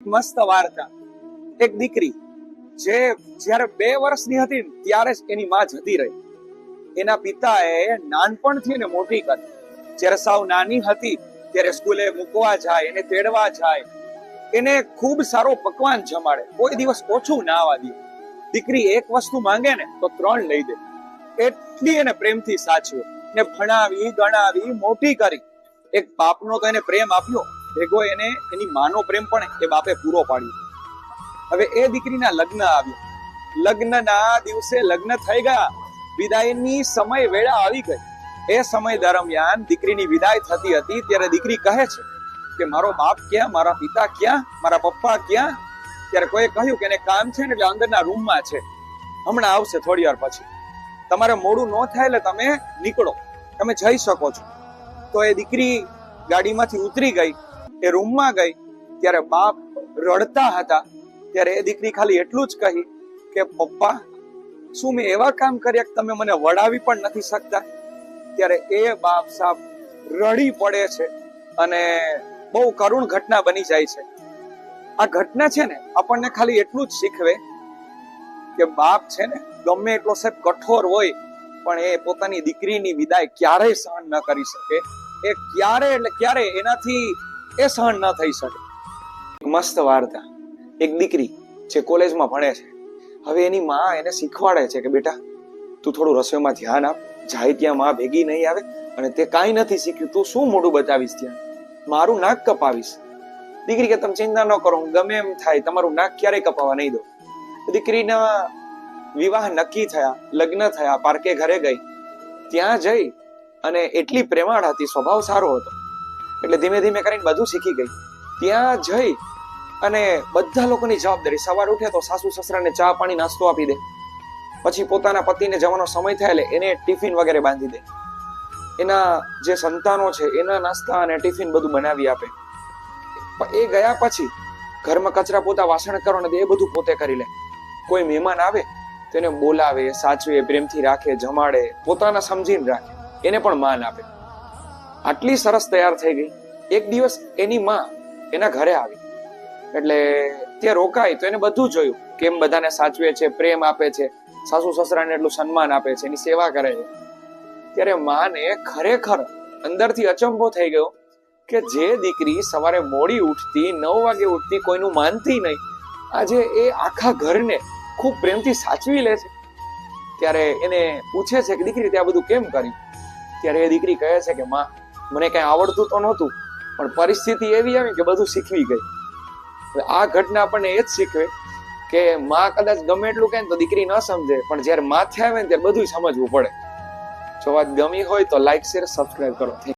મસ્ત વાર્તા. એક દીકરી જે જ્યારે 2 વર્ષની હતી ત્યારે જ એની માં જતી રહી. એના પિતાએ નાનપણથી એને મોટી કરી. જ્યારે સાવ નાની હતી ત્યારે સ્કૂલે મૂકવા જાય, એને તેડવા જાય, એને ખૂબ સારો પકવાન જમાડે, કોઈ દિવસ ઓછું ના આવવા દે. દીકરી એક વસ્તુ માંગે ને તો 3 લઈ દે. એટલી એને પ્રેમથી સાચવે, ને ભણાવી ગણાવી મોટી કરી. એક બાપનો તો એને પ્રેમ આપ્યો, ભેગો એને એની માનો પ્રેમ પણ એ બાપે પૂરો પાડ્યો. હવે એ દીકરીના લગ્ન આવ્યા. લગ્નના દિવસે લગ્ન થઈ ગયા, વિદાયની સમય વેળા આવી ગઈ. એ સમય દરમિયાન દીકરીની વિદાય થતી હતી ત્યારે દીકરી કહે છે કે મારો બાપ ક્યાં, મારા પિતા ક્યાં, મારા પપ્પા ક્યાં? ત્યારે કોઈ કહ્યું કે એને કામ છે ને એટલે અંદરના રૂમમાં છે, હમણાં આવશે થોડી વાર પછી. તમારે મોડું ન થાય એટલે તમે નીકળો, તમે જઈ શકો છો. તો એ દીકરી ગાડીમાંથી ઉતરી ગઈ, એ રૂમમાં ગઈ ત્યારે બાપ રડતા હતા. ત્યારે એ દીકરી ખાલી એટલું જ કહી કે પપ્પા, શું મેં એવા કામ કર્યા કે તમે મને વડાવી પણ નથી શકતા? ત્યારે એ બાપ સાહેબ રડી પડે છે અને બહુ કરુણ ઘટના બની જાય છે. આ ઘટના છે ને આપણને ખાલી એટલું જ શીખવે કે બાપ છે ને ગમે એટલો સાહેબ કઠોર હોય પણ એ પોતાની દીકરીની વિદાય ક્યારેય સહન ન કરી શકે. એ ક્યારે એટલે ક્યારે એનાથી એ સહન ન થઈ શકે. મસ્ત વાર્તા. એક દીકરી જે કોલેજમાં ભણે છે, હવે એની માં એને શીખવાડે છે કે બેટા તું થોડું રસોઈમાં ધ્યાન આપ, જાય ત્યાં માં ભેગી નહીં આવે, અને તે કાંઈ નથી શીખ્યું, તું શું મોઢું બતાવીશ ત્યાં, મારું નાક કપાવીશ. દીકરી કે તમે ચિંતા ન કરો, હું ગમે એમ થાય તમારું નાક ક્યારેય કપાવા નહીં દો. દીકરીના વિવાહ નક્કી થયા, લગ્ન થયા, પારકે ઘરે ગઈ. ત્યાં જઈ અને એટલી પ્રેમાળ હતી, સ્વભાવ સારો હતો, એટલે ધીમે ધીમે કરીને બધું શીખી ગઈ. ત્યાં જઈ અને બધા લોકોની જવાબદારી, સવાર ઉઠે તો સાસુ સસરાને ચા પાણી નાસ્તો આપી દે, પછી પોતાના પતિને જવાનો સમય થાય એટલે એને ટિફિન વગેરે બાંધી દે, એના જે સંતાનો છે એના નાસ્તા અને ટિફિન બધું બનાવી આપે. એ ગયા પછી ઘરમાં કચરા પોતા, વાસણ કરવાના એ બધું પોતે કરી લે. કોઈ મહેમાન આવે તો એને બોલાવે, સાચવે, પ્રેમથી રાખે, જમાડે, પોતાના સમજીને રાખે, એને પણ માન આપે. આટલી સરસ તૈયાર થઈ ગઈ. એક દિવસ એની માં એના ઘરે આવી એટલે તે રોકાય તો એને બધું જોયું, કેમ બધાને સાચવે છે, પ્રેમ આપે છે, સાસુ સસરાને એટલું સન્માન આપે છે, એની સેવા કરે છે. ત્યારે માને ખરેખર અંદરથી અચંભો થઈ ગયો કે જે દીકરી સવારે મોડી ઉઠતી, 9 વાગે ઉઠતી, કોઈનું માનતી નહીં, આજે એ આખા ઘરને ખૂબ પ્રેમથી સાચવી લે છે. ત્યારે એને પૂછે છે કે દીકરી તે આ બધું કેમ કર્યું? ત્યારે એ દીકરી કહે છે કે માં, મને કઈ આવડતું તો નહોતું પણ પરિસ્થિતિ એવી આવી કે બધું શીખવી ગઈ. આ ઘટના આપણને એ જ શીખવે કે માં કદાચ ગમે એટલું કહે તો દીકરી ન સમજે, પણ જયારે માથે આવે ને ત્યારે બધું સમજવું પડે. જો વાત ગમી હોય તો લાઈક, શેર, સબસ્ક્રાઇબ કરો.